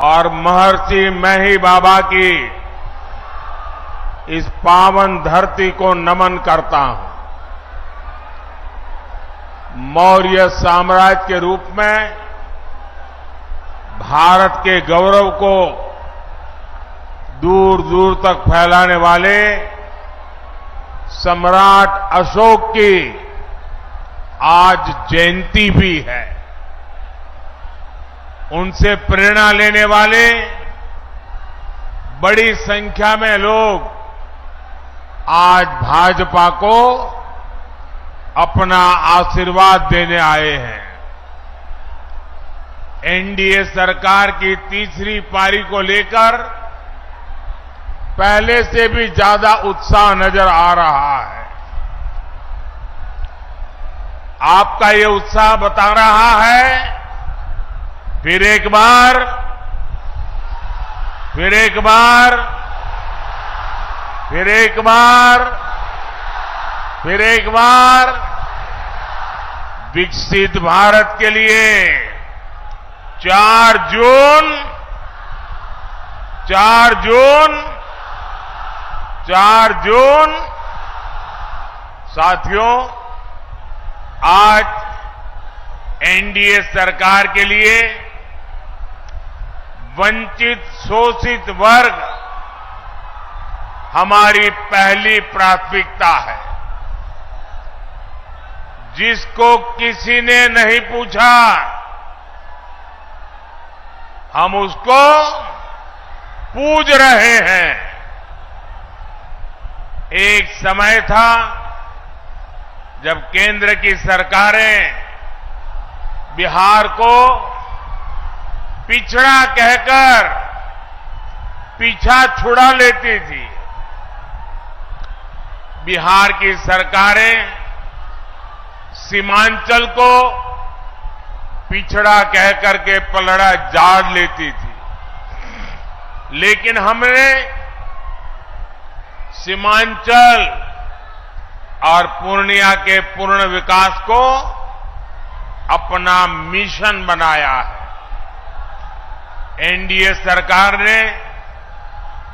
और महर्षि मेही बाबा की इस पावन धरती को नमन करता हूं। मौर्य साम्राज्य के रूप में भारत के गौरव को दूर दूर तक फैलाने वाले सम्राट अशोक की आज जयंती भी है। उनसे प्रेरणा लेने वाले बड़ी संख्या में लोग आज भाजपा को अपना आशीर्वाद देने आए हैं। एनडीए सरकार की तीसरी पारी को लेकर पहले से भी ज्यादा उत्साह नजर आ रहा है। आपका ये उत्साह बता रहा है, फिर एक बार विकसित भारत के लिए 4 जून साथियों, आज एनडीए सरकार के लिए वंचित शोषित वर्ग हमारी पहली प्राथमिकता है। जिसको किसी ने नहीं पूछा, हम उसको पूज रहे हैं। एक समय था जब केंद्र की सरकारें बिहार को पिछड़ा कहकर पीछा छुड़ा लेती थी। बिहार की सरकारें सीमांचल को पिछड़ा कहकर के पलड़ा झाड़ लेती थी, लेकिन हमने सीमांचल और पूर्णिया के पूर्ण विकास को अपना मिशन बनाया है। एनडीए सरकार ने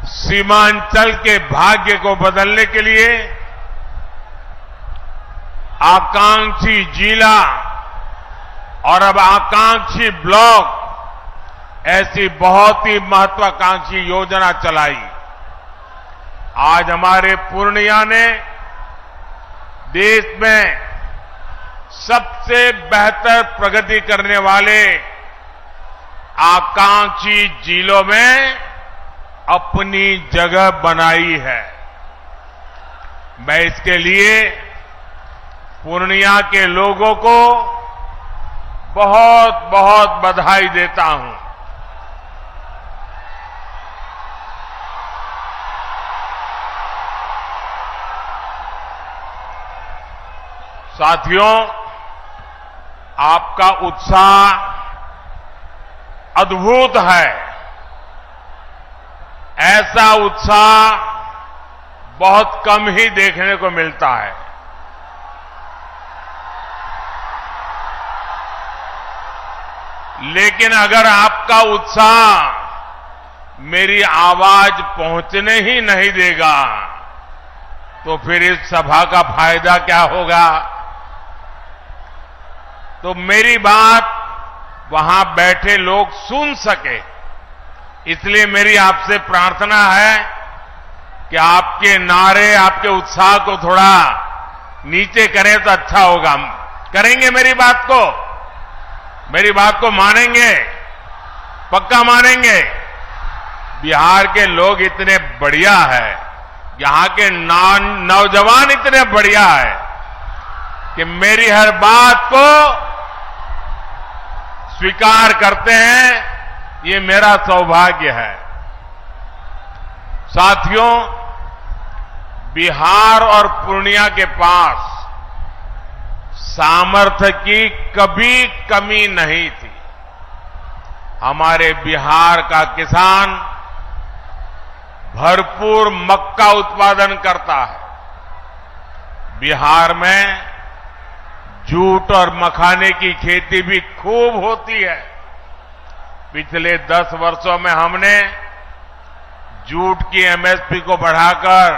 सीमांचल के भाग्य को बदलने के लिए आकांक्षी जिला और अब आकांक्षी ब्लॉक ऐसी बहुत ही महत्वाकांक्षी योजना चलाई। आज हमारे पूर्णिया ने देश में सबसे बेहतर प्रगति करने वाले आकांक्षी जिलों में अपनी जगह बनाई है। मैं इसके लिए पूर्णिया के लोगों को बहुत बहुत बधाई देता हूं। साथियों, आपका उत्साह अद्भुत है। ऐसा उत्साह बहुत कम ही देखने को मिलता है। लेकिन अगर आपका उत्साह मेरी आवाज पहुंचने ही नहीं देगा तो फिर इस सभा का फायदा क्या होगा। तो मेरी बात वहां बैठे लोग सुन सके, इसलिए मेरी आपसे प्रार्थना है कि आपके नारे, आपके उत्साह को थोड़ा नीचे करें तो अच्छा होगा। करेंगे मेरी बात को मानेंगे, पक्का मानेंगे। बिहार के लोग इतने बढ़िया है, यहां के नौजवान इतने बढ़िया है कि मेरी हर बात को स्वीकार करते हैं। ये मेरा सौभाग्य है। साथियों, बिहार और पूर्णिया के पास सामर्थ्य की कभी कमी नहीं थी। हमारे बिहार का किसान भरपूर मक्का उत्पादन करता है। बिहार में जूट और मखाने की खेती भी खूब होती है। पिछले 10 वर्षों में हमने जूट की एमएसपी को बढ़ाकर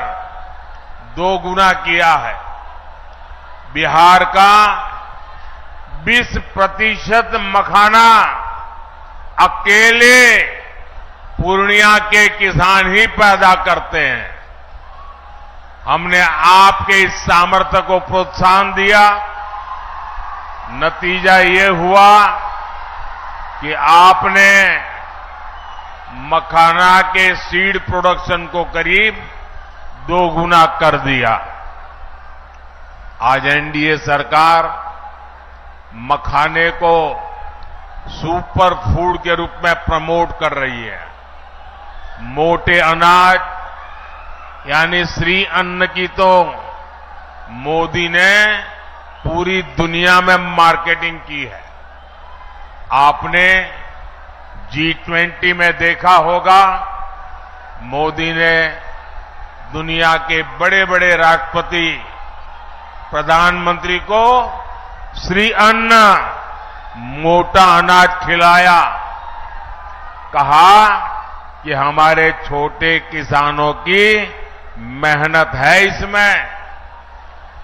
2 गुना किया है। बिहार का 20% मखाना अकेले पूर्णिया के किसान ही पैदा करते हैं। हमने आपके इस सामर्थ्य को प्रोत्साहन दिया। नतीजा ये हुआ कि आपने मखाना के सीड प्रोडक्शन को करीब 2 गुना कर दिया। आज एनडीए सरकार मखाने को सुपर फूड के रूप में प्रमोट कर रही है। मोटे अनाज यानी श्री अन्न की तो मोदी ने पूरी दुनिया में मार्केटिंग की है। आपने G20 में देखा होगा, मोदी ने दुनिया के बड़े बड़े राष्ट्रपति, प्रधानमंत्री को श्री अन्न मोटा अनाज खिलाया। कहा कि हमारे छोटे किसानों की मेहनत है इसमें।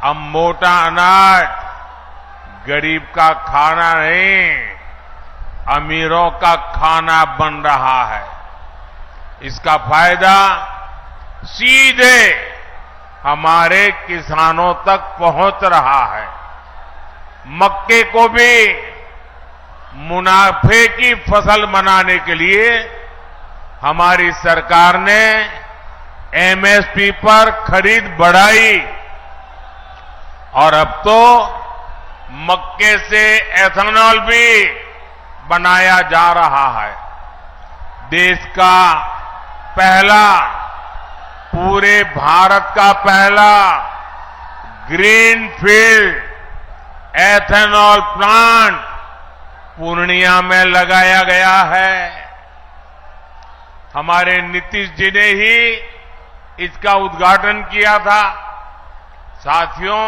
अब मोटा अनाज गरीब का खाना नहीं, अमीरों का खाना बन रहा है। इसका फायदा सीधे हमारे किसानों तक पहुंच रहा है। मक्के को भी मुनाफे की फसल बनाने के लिए हमारी सरकार ने एमएसपी पर खरीद बढ़ाई और अब तो मक्के से एथेनॉल भी बनाया जा रहा है। देश का पहला, पूरे भारत का पहला ग्रीनफील्ड एथेनॉल प्लांट पूर्णिया में लगाया गया है। हमारे नीतीश जी ने ही इसका उद्घाटन किया था। साथियों,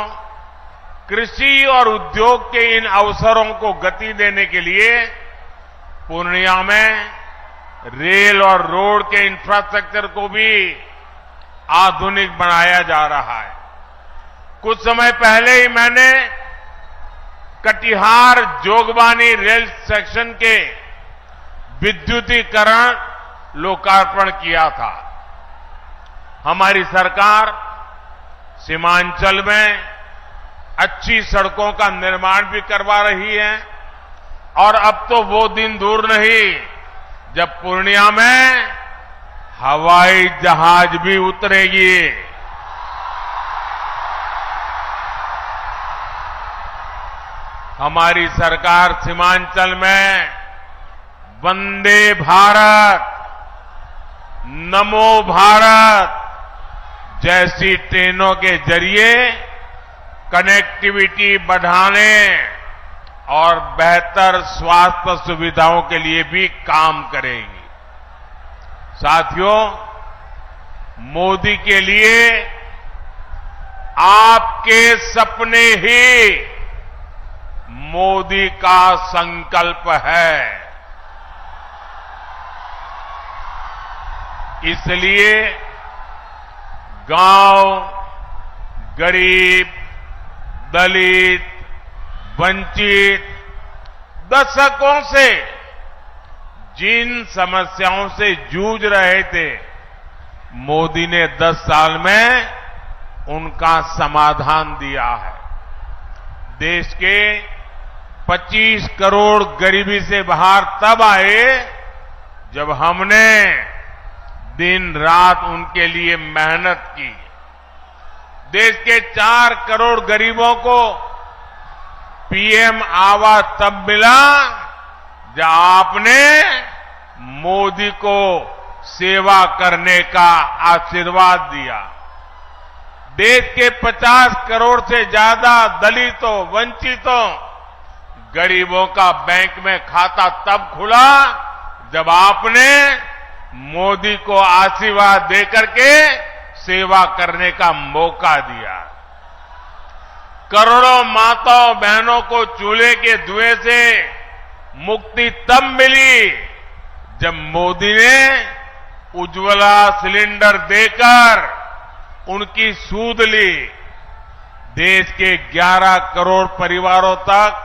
कृषि और उद्योग के इन अवसरों को गति देने के लिए पूर्णिया में रेल और रोड के इंफ्रास्ट्रक्चर को भी आधुनिक बनाया जा रहा है। कुछ समय पहले ही मैंने कटिहार जोगबानी रेल सेक्शन के विद्युतीकरण लोकार्पण किया था। हमारी सरकार सीमांचल में अच्छी सड़कों का निर्माण भी करवा रही है और अब तो वो दिन दूर नहीं जब पूर्णिया में हवाई जहाज भी उतरेगी। हमारी सरकार सीमांचल में वंदे भारत, नमो भारत जैसी ट्रेनों के जरिए कनेक्टिविटी बढ़ाने और बेहतर स्वास्थ्य सुविधाओं के लिए भी काम करेगी। साथियों, मोदी के लिए आपके सपने ही मोदी का संकल्प है। इसलिए गांव, गरीब, दलित, वंचित दशकों से जिन समस्याओं से जूझ रहे थे, मोदी ने 10 साल में उनका समाधान दिया है। देश के 25 करोड़ गरीबी से बाहर तब आए जब हमने दिन रात उनके लिए मेहनत की। देश के 4 करोड़ गरीबों को पीएम आवास तब मिला जब आपने मोदी को सेवा करने का आशीर्वाद दिया। देश के 50 करोड़ से ज्यादा दलितों, वंचितों, गरीबों का बैंक में खाता तब खुला जब आपने मोदी को आशीर्वाद देकर के सेवा करने का मौका दिया। करोड़ों माताओं बहनों को चूल्हे के धुएं से मुक्ति तब मिली जब मोदी ने उज्ज्वला सिलेंडर देकर उनकी सूद ली, देश के 11 करोड़ परिवारों तक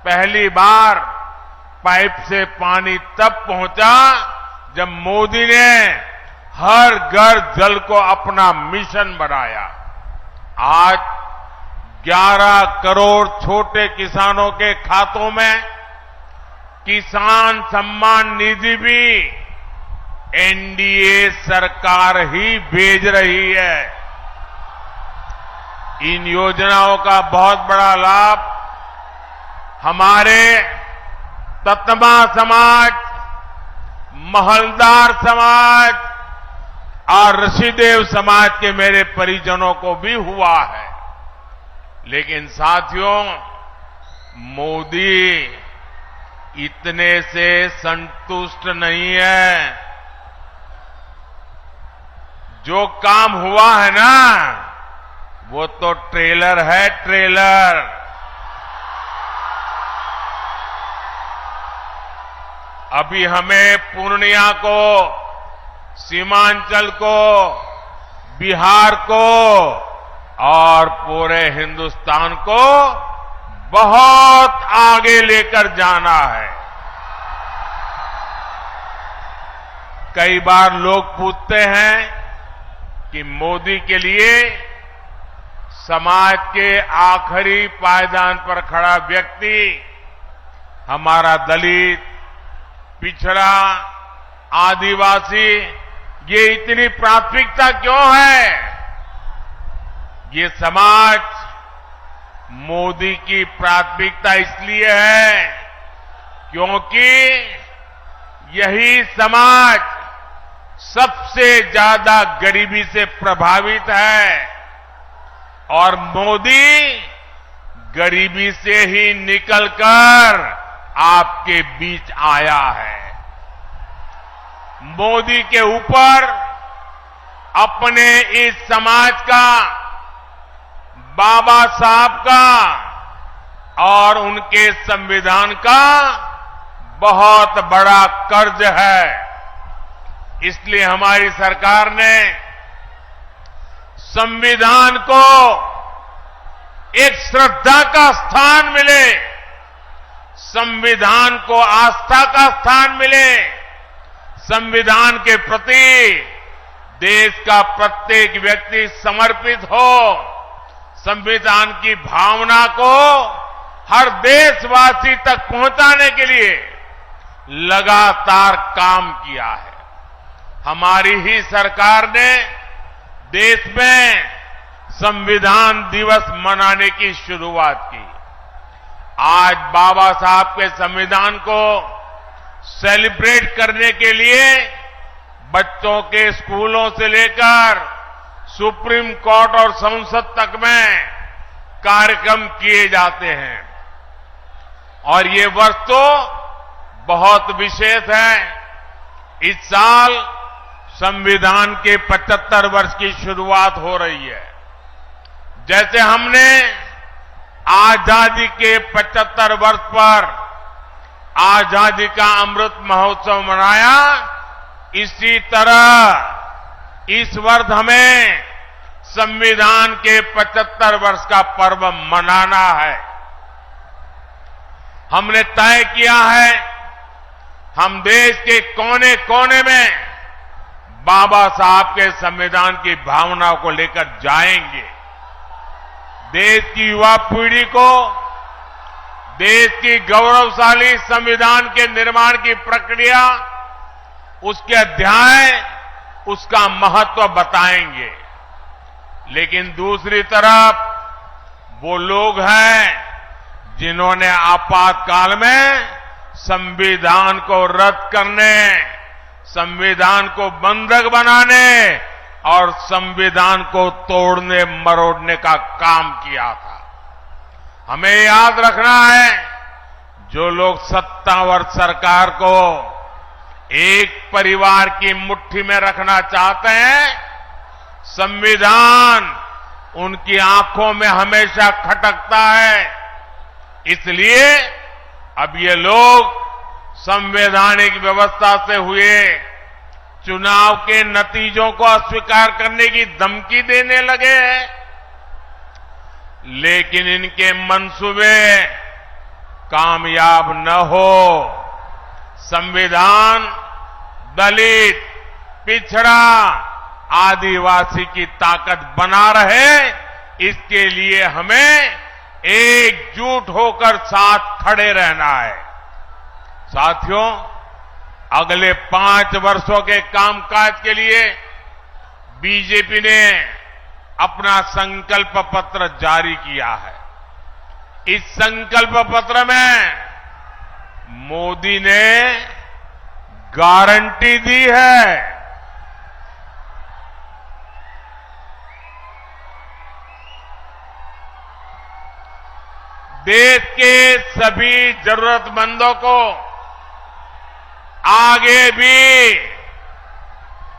पहली बार पाइप से पानी तब पहुंचा जब मोदी ने हर घर जल को अपना मिशन बनाया। आज 11 करोड़ छोटे किसानों के खातों में किसान सम्मान निधि भी एनडीए सरकार ही भेज रही है। इन योजनाओं का बहुत बड़ा लाभ हमारे ततमा समाज, महलदार समाज और ऋषिदेव समाज के मेरे परिजनों को भी हुआ है। लेकिन साथियों, मोदी इतने से संतुष्ट नहीं है। जो काम हुआ है ना, वो तो ट्रेलर है, ट्रेलर। अभी हमें पूर्णिया को, सीमांचल को, बिहार को और पूरे हिंदुस्तान को बहुत आगे लेकर जाना है। कई बार लोग पूछते हैं कि मोदी के लिए समाज के आखिरी पायदान पर खड़ा व्यक्ति, हमारा दलित, पिछड़ा, आदिवासी, ये इतनी प्राथमिकता क्यों है? ये समाज मोदी की प्राथमिकता इसलिए है क्योंकि यही समाज सबसे ज्यादा गरीबी से प्रभावित है और मोदी गरीबी से ही निकलकर आपके बीच आया है। मोदी के ऊपर अपने इस समाज का, बाबा साहब का और उनके संविधान का बहुत बड़ा कर्ज है। इसलिए हमारी सरकार ने संविधान को एक श्रद्धा का स्थान मिले, संविधान को आस्था का स्थान मिले, संविधान के प्रति देश का प्रत्येक व्यक्ति समर्पित हो, संविधान की भावना को हर देशवासी तक पहुंचाने के लिए लगातार काम किया है। हमारी ही सरकार ने देश में संविधान दिवस मनाने की शुरुआत की। आज बाबा साहब के संविधान को सेलिब्रेट करने के लिए बच्चों के स्कूलों से लेकर सुप्रीम कोर्ट और संसद तक में कार्यक्रम किए जाते हैं और ये वर्ष तो बहुत विशेष है। इस साल संविधान के 75 वर्ष की शुरुआत हो रही है। जैसे हमने आजादी के 75 वर्ष पर आजादी का अमृत महोत्सव मनाया, इसी तरह इस वर्ष हमें संविधान के 75 वर्ष का पर्व मनाना है। हमने तय किया है, हम देश के कोने कोने में बाबा साहब के संविधान की भावना को लेकर जाएंगे। देश की युवा पीढ़ी को देश की गौरवशाली संविधान के निर्माण की प्रक्रिया, उसके अध्याय, उसका महत्व बताएंगे। लेकिन दूसरी तरफ वो लोग हैं जिन्होंने आपातकाल में संविधान को रद्द करने, संविधान को बंधक बनाने और संविधान को तोड़ने मरोड़ने का काम किया था। हमें याद रखना है, जो लोग सत्तावर सरकार को एक परिवार की मुट्ठी में रखना चाहते हैं, संविधान उनकी आंखों में हमेशा खटकता है। इसलिए अब ये लोग संवैधानिक व्यवस्था से हुए चुनाव के नतीजों को अस्वीकार करने की धमकी देने लगे हैं। लेकिन इनके मंसूबे कामयाब न हो, संविधान दलित, पिछड़ा, आदिवासी की ताकत बना रहे, इसके लिए हमें एकजुट होकर साथ खड़े रहना है। साथियों, अगले 5 वर्षों के कामकाज के लिए बीजेपी ने अपना संकल्प पत्र जारी किया है। इस संकल्प पत्र में मोदी ने गारंटी दी है, देश के सभी जरूरतमंदों को आगे भी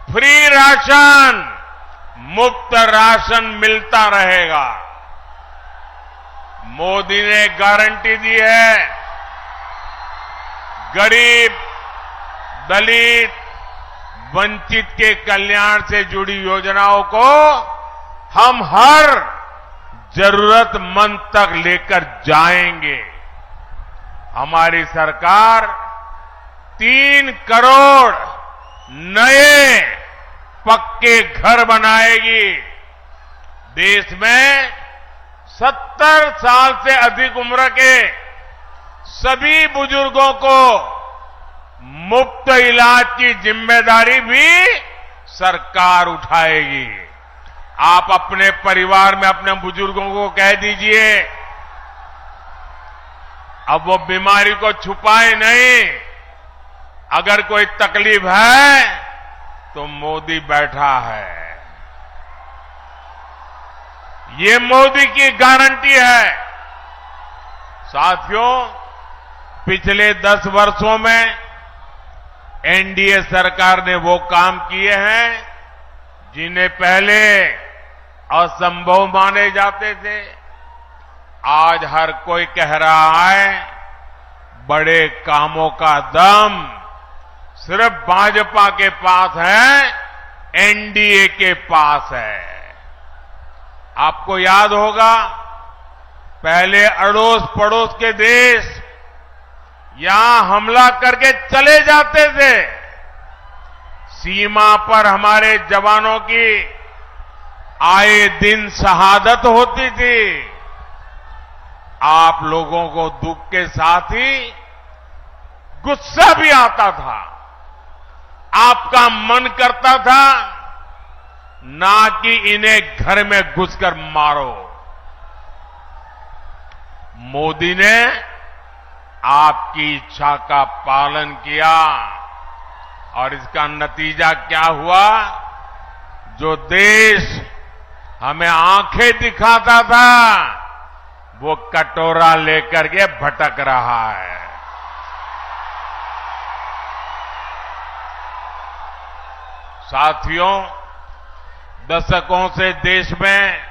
फ्री राशन, मुफ्त राशन मिलता रहेगा। मोदी ने गारंटी दी है, गरीब, दलित, वंचित के कल्याण से जुड़ी योजनाओं को हम हर जरूरतमंद तक लेकर जाएंगे। हमारी सरकार 3 करोड़ नए पक्के घर बनाएगी। देश में 70 साल से अधिक उम्र के सभी बुजुर्गों को मुफ्त इलाज की जिम्मेदारी भी सरकार उठाएगी। आप अपने परिवार में अपने बुजुर्गों को कह दीजिए, अब वो बीमारी को छुपाए नहीं। अगर कोई तकलीफ है तो मोदी बैठा है। ये मोदी की गारंटी है। साथियों, पिछले 10 वर्षों में एनडीए सरकार ने वो काम किए हैं जिन्हें पहले असंभव माने जाते थे। आज हर कोई कह रहा है, बड़े कामों का दम सिर्फ भाजपा के पास है, एनडीए के पास है। आपको याद होगा, पहले अड़ोस पड़ोस के देश यहां हमला करके चले जाते थे। सीमा पर हमारे जवानों की आए दिन शहादत होती थी। आप लोगों को दुख के साथ ही गुस्सा भी आता था। आपका मन करता था ना कि इन्हें घर में घुसकर मारो। मोदी ने आपकी इच्छा का पालन किया और इसका नतीजा क्या हुआ? जो देश हमें आंखें दिखाता था, वो कटोरा लेकर के भटक रहा है। साथियों, दशकों से देश में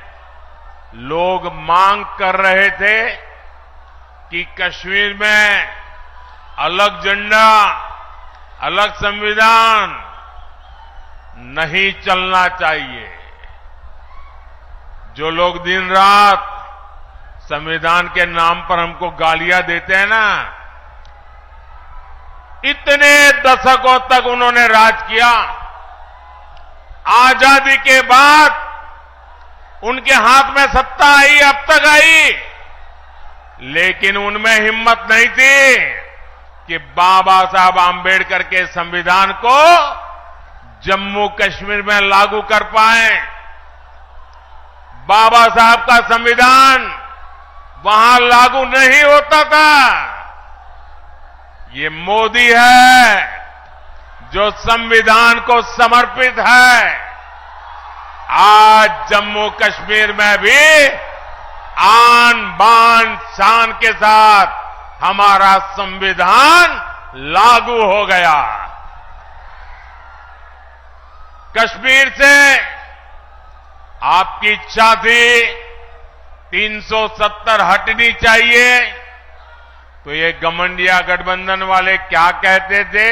लोग मांग कर रहे थे कि कश्मीर में अलग झंडा, अलग संविधान नहीं चलना चाहिए। जो लोग दिन रात संविधान के नाम पर हमको गालियां देते हैं ना, इतने दशकों तक उन्होंने राज किया। आजादी के बाद उनके हाथ में सत्ता आई, अब तक आई, लेकिन उनमें हिम्मत नहीं थी कि बाबा साहब आंबेडकर के संविधान को जम्मू कश्मीर में लागू कर पाए। बाबा साहब का संविधान वहां लागू नहीं होता था। ये मोदी है जो संविधान को समर्पित है। आज जम्मू कश्मीर में भी आन बान शान के साथ हमारा संविधान लागू हो गया। कश्मीर से आपकी इच्छा थी 370 हटनी चाहिए, तो ये गठबंधन गठबंधन वाले क्या कहते थे?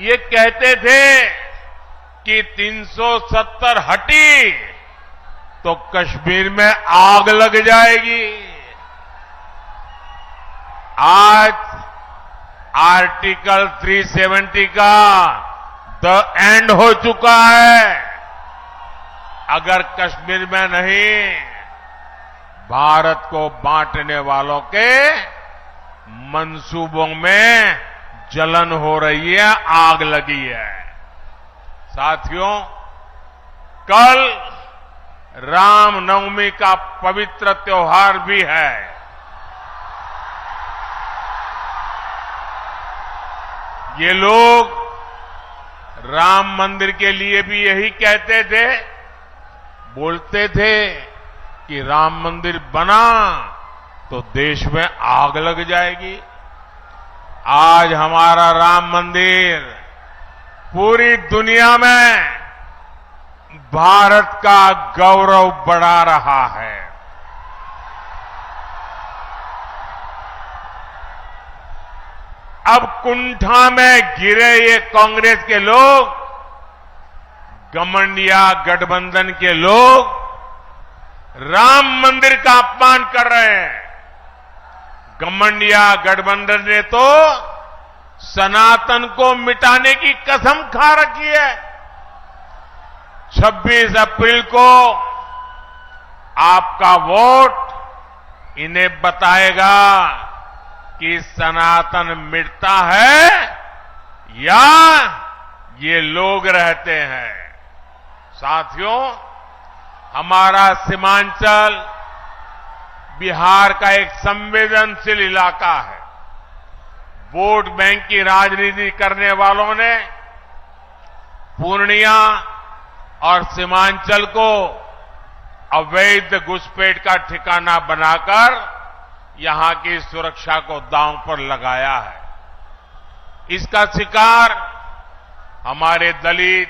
ये कहते थे कि 370 हटी तो कश्मीर में आग लग जाएगी। आज आर्टिकल 370 का द एंड हो चुका है। अगर कश्मीर में नहीं, भारत को बांटने वालों के मंसूबों में जलन हो रही है, आग लगी है। साथियों, कल रामनवमी का पवित्र त्योहार भी है। ये लोग राम मंदिर के लिए भी यही कहते थे, बोलते थे कि राम मंदिर बना तो देश में आग लग जाएगी। आज हमारा राम मंदिर पूरी दुनिया में भारत का गौरव बढ़ा रहा है। अब कुंठा में गिरे ये कांग्रेस के लोग, गठबंधन गठबंधन के लोग राम मंदिर का अपमान कर रहे हैं। गठबंधन गठबंधन ने तो सनातन को मिटाने की कसम खा रखी है। 26 अप्रैल को आपका वोट इन्हें बताएगा कि सनातन मिटता है या ये लोग रहते हैं। साथियों, हमारा सीमांचल बिहार का एक संवेदनशील इलाका है। वोट बैंक की राजनीति करने वालों ने पूर्णिया और सीमांचल को अवैध घुसपैठ का ठिकाना बनाकर यहां की सुरक्षा को दांव पर लगाया है। इसका शिकार हमारे दलित,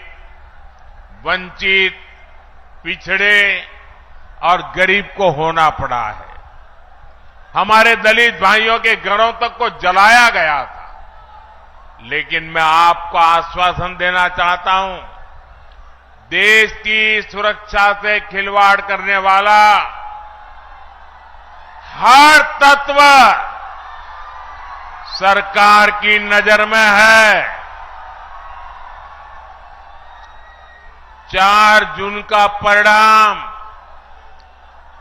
वंचित, पिछड़े और गरीब को होना पड़ा है। हमारे दलित भाइयों के घरों तक को जलाया गया था। लेकिन मैं आपको आश्वासन देना चाहता हूं, देश की सुरक्षा से खिलवाड़ करने वाला हर तत्व सरकार की नजर में है। 4 जून का परिणाम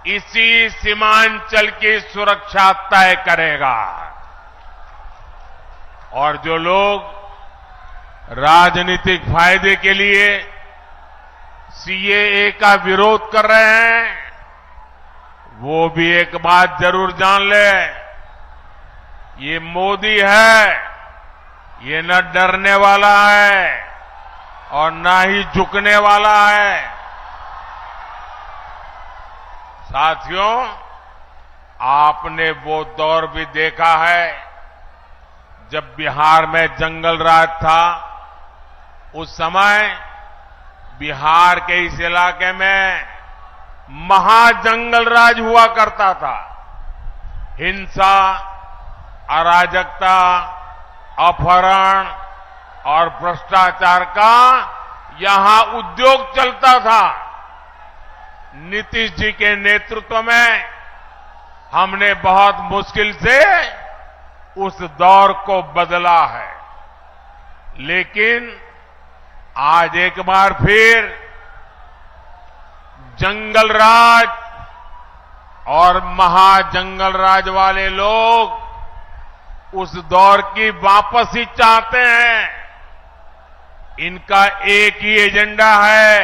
इसी सीमांचल की सुरक्षा तय करेगा। और जो लोग राजनीतिक फायदे के लिए सीएए का विरोध कर रहे हैं, वो भी एक बात जरूर जान ले, ये मोदी है, ये न डरने वाला है और न ही झुकने वाला है। साथियों, आपने वो दौर भी देखा है जब बिहार में जंगल राज था। उस समय बिहार के इस इलाके में महाजंगल राज हुआ करता था। हिंसा, अराजकता, अपहरण और भ्रष्टाचार का यहां उद्योग चलता था। नीतीश जी के नेतृत्व में हमने बहुत मुश्किल से उस दौर को बदला है। लेकिन आज एक बार फिर जंगल राज और महाजंगल राज वाले लोग उस दौर की वापसी चाहते हैं। इनका एक ही एजेंडा है,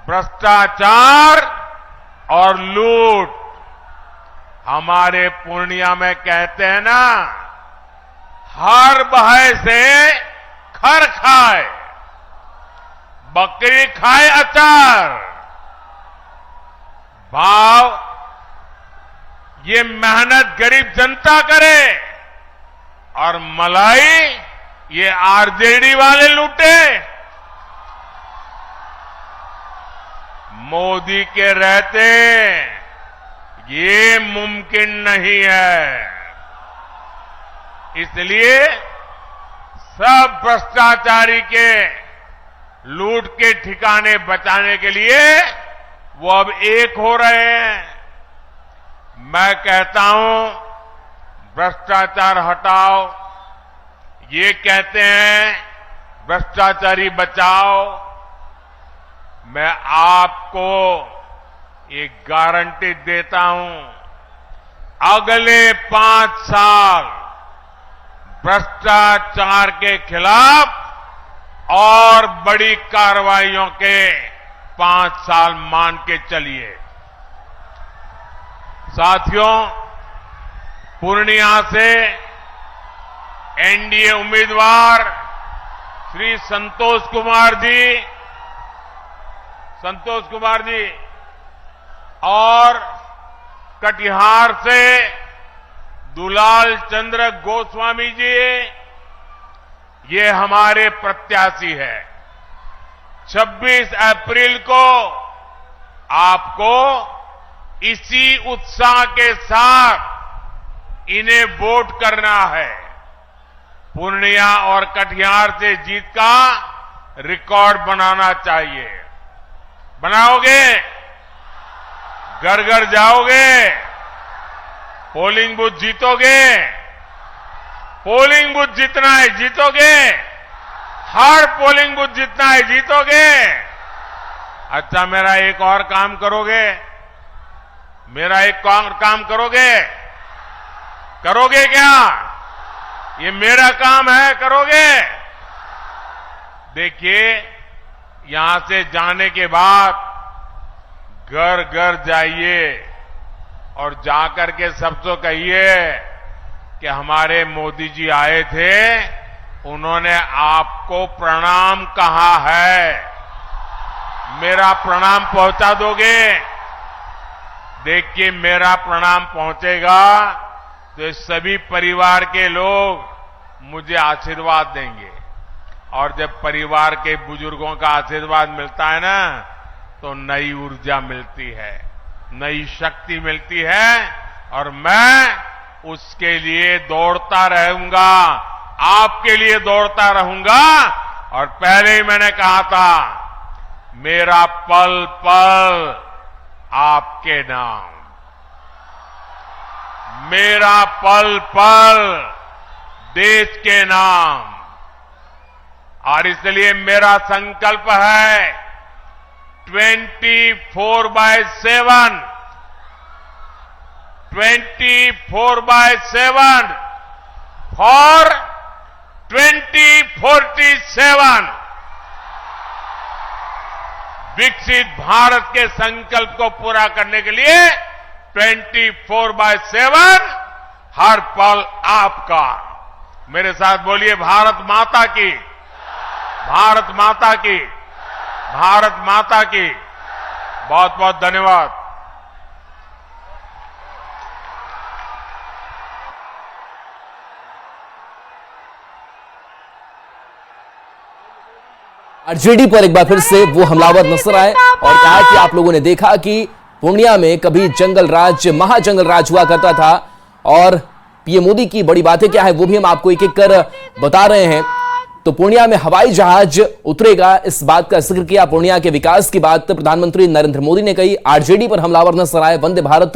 भ्रष्टाचार और लूट। हमारे पूर्णिया में कहते हैं ना, हर बहे से खर खाए, बकरी खाए अचार। भाव ये मेहनत गरीब जनता करे और मलाई ये आरजेडी वाले लूटे। मोदी के रहते ये मुमकिन नहीं है। इसलिए सब भ्रष्टाचारी के लूट के ठिकाने बचाने के लिए वो अब एक हो रहे हैं। मैं कहता हूं भ्रष्टाचार हटाओ, ये कहते हैं भ्रष्टाचारी बचाओ। मैं आपको एक गारंटी देता हूं, अगले 5 साल भ्रष्टाचार के खिलाफ और बड़ी कार्रवाइयों के 5 साल मान के चलिए। साथियों, पूर्णिया से एनडीए उम्मीदवार श्री संतोष कुमार जी और कटिहार से दुलाल चंद्र गोस्वामी जी, ये हमारे प्रत्याशी है। 26 अप्रैल को आपको इसी उत्साह के साथ इन्हें वोट करना है। पूर्णिया और कटिहार से जीत का रिकॉर्ड बनाना चाहिए। बनाओगे? घर घर जाओगे? पोलिंग बूथ जीतोगे? पोलिंग बूथ जीतना है, जीतोगे? हर पोलिंग बूथ जीतना है, जीतोगे? अच्छा, मेरा एक और काम करोगे? मेरा एक और काम करोगे? करोगे क्या? ये मेरा काम है, करोगे? देखिए, यहां से जाने के बाद घर घर जाइए और जाकर के सबसे कहिए कि हमारे मोदी जी आए थे, उन्होंने आपको प्रणाम कहा है। मेरा प्रणाम पहुंचा दोगे? देखिए, मेरा प्रणाम पहुंचेगा तो सभी परिवार के लोग मुझे आशीर्वाद देंगे, और जब परिवार के बुजुर्गों का आशीर्वाद मिलता है ना, तो नई ऊर्जा मिलती है, नई शक्ति मिलती है, और मैं उसके लिए दौड़ता रहूंगा, आपके लिए दौड़ता रहूंगा। और पहले ही मैंने कहा था, मेरा पल पल आपके नाम, मेरा पल पल देश के नाम। और इसलिए मेरा संकल्प है 24/7 फॉर 2047 विकसित भारत के संकल्प को पूरा करने के लिए 24/7 हर पल आपका। मेरे साथ बोलिए, भारत माता की, भारत माता की, भारत माता की। बहुत बहुत धन्यवाद। आरजेडी पर एक बार फिर से वो हमलावर नजर आए और कहा कि आप लोगों ने देखा कि पूर्णिया में कभी जंगल राज, महाजंगल राज हुआ करता था, और पीएम मोदी की बड़ी बातें क्या है वो भी हम आपको एक एक कर बता रहे हैं। तो पूर्णिया में हवाई जहाज उतरेगा, इस बात का जिक्र किया। पूर्णिया के विकास की बात प्रधानमंत्री नरेंद्र मोदी ने कही। आरजेडी पर हमलावर नजर आए। वंदे भारत,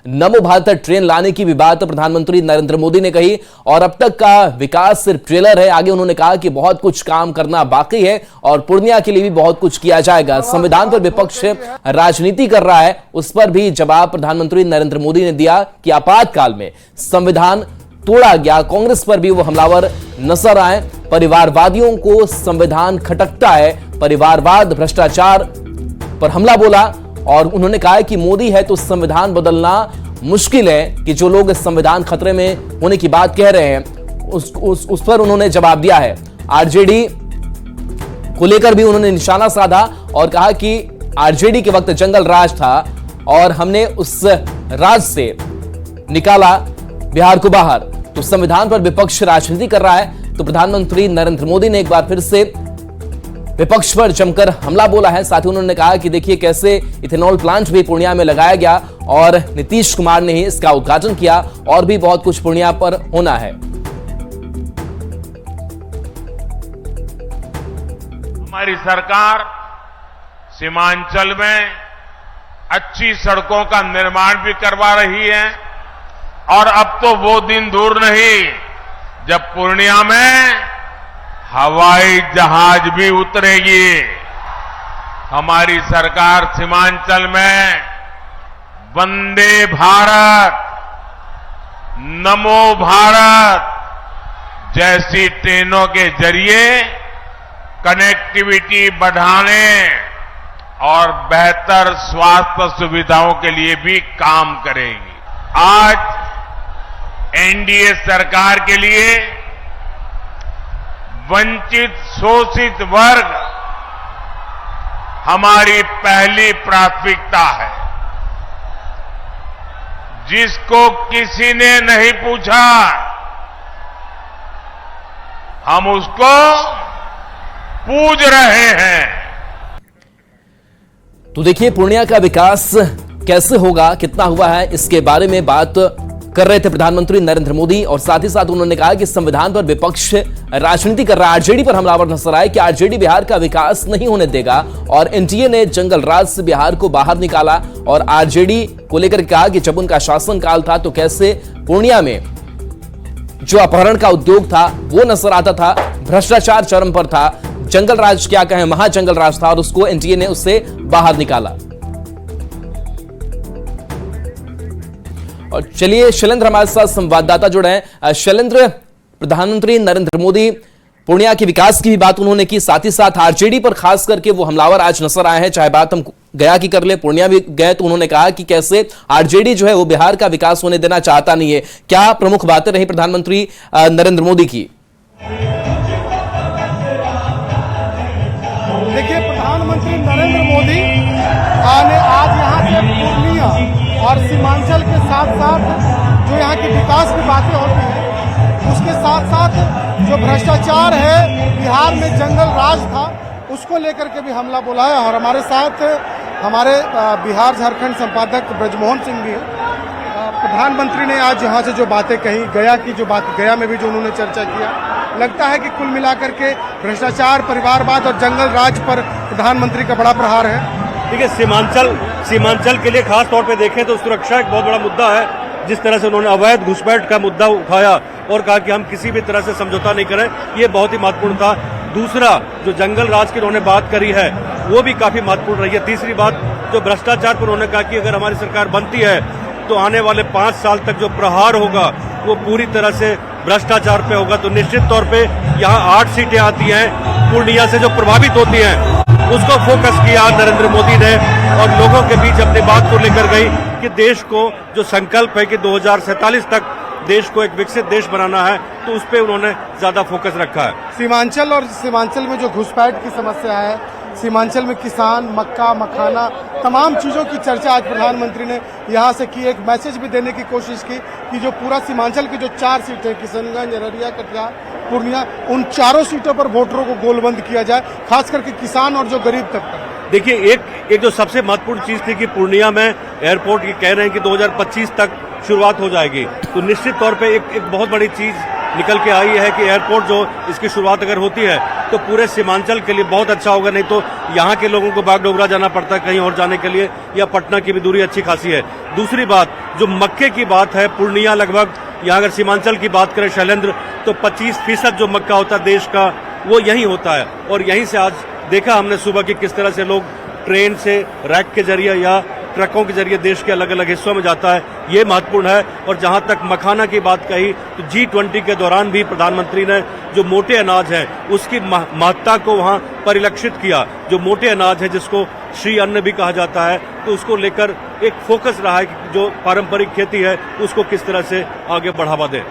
नमो भारत ट्रेन लाने की भी बात प्रधानमंत्री नरेंद्र मोदी ने कही। और अब तक का विकास सिर्फ ट्रेलर है, आगे उन्होंने कहा कि बहुत कुछ काम करना बाकी है और पूर्णिया के लिए भी बहुत कुछ किया जाएगा। संविधान पर विपक्ष राजनीति कर रहा है, उस पर भी जवाब प्रधानमंत्री नरेंद्र मोदी ने दिया कि आपातकाल में संविधान तोड़ा गया। कांग्रेस पर भी वो हमलावर नजर आए। परिवारवादियों को संविधान खटकता है, परिवारवाद, भ्रष्टाचार पर हमला बोला। और उन्होंने कहा कि मोदी है तो संविधान बदलना मुश्किल है, कि जो लोग इस संविधान खतरे में होने की बात कह रहे हैं उस पर उन्होंने जवाब दिया है। आरजेडी को लेकर भी उन्होंने निशाना साधा और कहा कि आरजेडी के वक्त जंगल राज था और हमने उस राज से निकाला बिहार को बाहर। तो संविधान पर विपक्ष राजनीति कर रहा है। तो प्रधानमंत्री नरेंद्र मोदी ने एक बार फिर से विपक्ष पर जमकर हमला बोला है। साथ ही उन्होंने कहा कि देखिए कैसे इथेनॉल प्लांट भी पूर्णिया में लगाया गया और नीतीश कुमार ने ही इसका उद्घाटन किया, और भी बहुत कुछ पूर्णिया पर होना है। हमारी सरकार सीमांचल में अच्छी सड़कों का निर्माण भी करवा रही है और अब तो वो दिन दूर नहीं जब पूर्णिया में हवाई जहाज भी उतरेगी। हमारी सरकार सीमांचल में वंदे भारत, नमो भारत जैसी ट्रेनों के जरिए कनेक्टिविटी बढ़ाने और बेहतर स्वास्थ्य सुविधाओं के लिए भी काम करेगी। आज एनडीए सरकार के लिए वंचित शोषित वर्ग हमारी पहली प्राथमिकता है। जिसको किसी ने नहीं पूछा हम उसको पूज रहे हैं। तो देखिए पूर्णिया का विकास कैसे होगा, कितना हुआ है, इसके बारे में बात कर रहे थे प्रधानमंत्री नरेंद्र मोदी। और साथ ही साथ उन्होंने कहा कि संविधान पर विपक्ष राजनीति कर रहा है, आरजेडी पर हमलावर नजर आए कि आरजेडी बिहार का विकास नहीं होने देगा। और एनडीए ने जंगल राज से बिहार को बाहर निकाला और आरजेडी को लेकर कहा कि जब उनका शासनकाल था तो कैसे पूर्णिया में जो अपहरण का उद्योग था वो नजर आता था, भ्रष्टाचार चरम पर था, जंगल राज क्या कहें महाजंगल राज था और उसको एनडीए ने उससे बाहर निकाला। और चलिए शैलेंद्र हमारे साथ संवाददाता जुड़े हैं। शैलेंद्र, प्रधानमंत्री नरेंद्र मोदी पूर्णिया के विकास की भी बात उन्होंने की, साथ ही साथ आरजेडी पर खास करके वो हमलावर आज नजर आए हैं। चाहे बात हम गया की कर ले, पूर्णिया भी गए तो उन्होंने कहा कि कैसे आरजेडी जो है वो बिहार का विकास होने देना चाहता नहीं है। क्या प्रमुख बातें रही प्रधानमंत्री नरेंद्र मोदी की? देखिए प्रधानमंत्री नरेंद्र मोदी ने आज यहाँ से पूर्णिया और सीमांचल के साथ साथ जो यहाँ की विकास की बातें होती हैं उसके साथ साथ जो भ्रष्टाचार है बिहार में जंगल राज था उसको लेकर के भी हमला बोला है। और हमारे साथ हमारे बिहार झारखंड संपादक ब्रजमोहन सिंह भी हैं। प्रधानमंत्री ने आज यहाँ से जो बातें कही, गया की जो बात, गया में भी जो उन्होंने चर्चा किया, लगता है कि कुल मिलाकर के भ्रष्टाचार, परिवारवाद और जंगल राज पर प्रधानमंत्री का बड़ा प्रहार है। देखिए सीमांचल के लिए खास तौर पे देखें तो सुरक्षा एक बहुत बड़ा मुद्दा है। जिस तरह से उन्होंने अवैध घुसपैठ का मुद्दा उठाया और कहा कि हम किसी भी तरह से समझौता नहीं करें, ये बहुत ही महत्वपूर्ण था। दूसरा, जो जंगल राज की उन्होंने बात करी है वो भी काफी महत्वपूर्ण रही है। तीसरी बात, जो भ्रष्टाचार पर उन्होंने कहा कि अगर हमारी सरकार बनती है तो आने वाले 5 साल तक जो प्रहार होगा वो पूरी तरह से भ्रष्टाचार पे होगा। तो निश्चित तौर पे यहाँ 8 सीटें आती हैं पूर्णिया से जो प्रभावित होती हैं, उसको फोकस किया नरेंद्र मोदी ने और लोगों के बीच अपनी बात को लेकर गई कि देश को जो संकल्प है कि 2047 तक देश को एक विकसित देश बनाना है, तो उस पर उन्होंने ज्यादा फोकस रखा है। सीमांचल में जो घुसपैठ की समस्या है, सीमांचल में किसान, मक्का, मखाना, तमाम चीज़ों की चर्चा आज प्रधानमंत्री ने यहाँ से की। एक मैसेज भी देने की कोशिश की कि जो पूरा सीमांचल की जो 4 सीटें, किशनगंज, अररिया, कटिहार, पूर्णिया, उन चारों सीटों पर वोटरों को गोलबंद किया जाए, खास करके किसान और जो गरीब तबका। देखिए एक जो सबसे महत्वपूर्ण चीज थी कि पूर्णिया में एयरपोर्ट की कह रहे हैं कि 2025 तक शुरुआत हो जाएगी, तो निश्चित तौर पे एक बहुत बड़ी चीज निकल के आई है कि एयरपोर्ट जो इसकी शुरुआत अगर होती है तो पूरे सीमांचल के लिए बहुत अच्छा होगा। नहीं तो यहाँ के लोगों को बागडोगरा जाना पड़ता है कहीं और जाने के लिए, या पटना की भी दूरी अच्छी खासी है। दूसरी बात, जो मक्के की बात है, पूर्णिया लगभग, यहाँ अगर सीमांचल की बात करें शैलेंद्र, तो 25% जो मक्का होता है देश का वो यहीं होता है। और यहीं से आज देखा हमने सुबह की किस तरह से लोग ट्रेन से, रैक के जरिए या ट्रकों के जरिए देश के अलग अलग हिस्सों में जाता है, ये महत्वपूर्ण है। और जहां तक मखाना की बात कही तो G20 के दौरान भी प्रधानमंत्री ने जो मोटे अनाज है उसकी महत्ता को वहां परिलक्षित किया। जो मोटे अनाज है जिसको श्री अन्न भी कहा जाता है, तो उसको लेकर एक फोकस रहा है कि जो पारंपरिक खेती है उसको किस तरह से आगे बढ़ावा दें।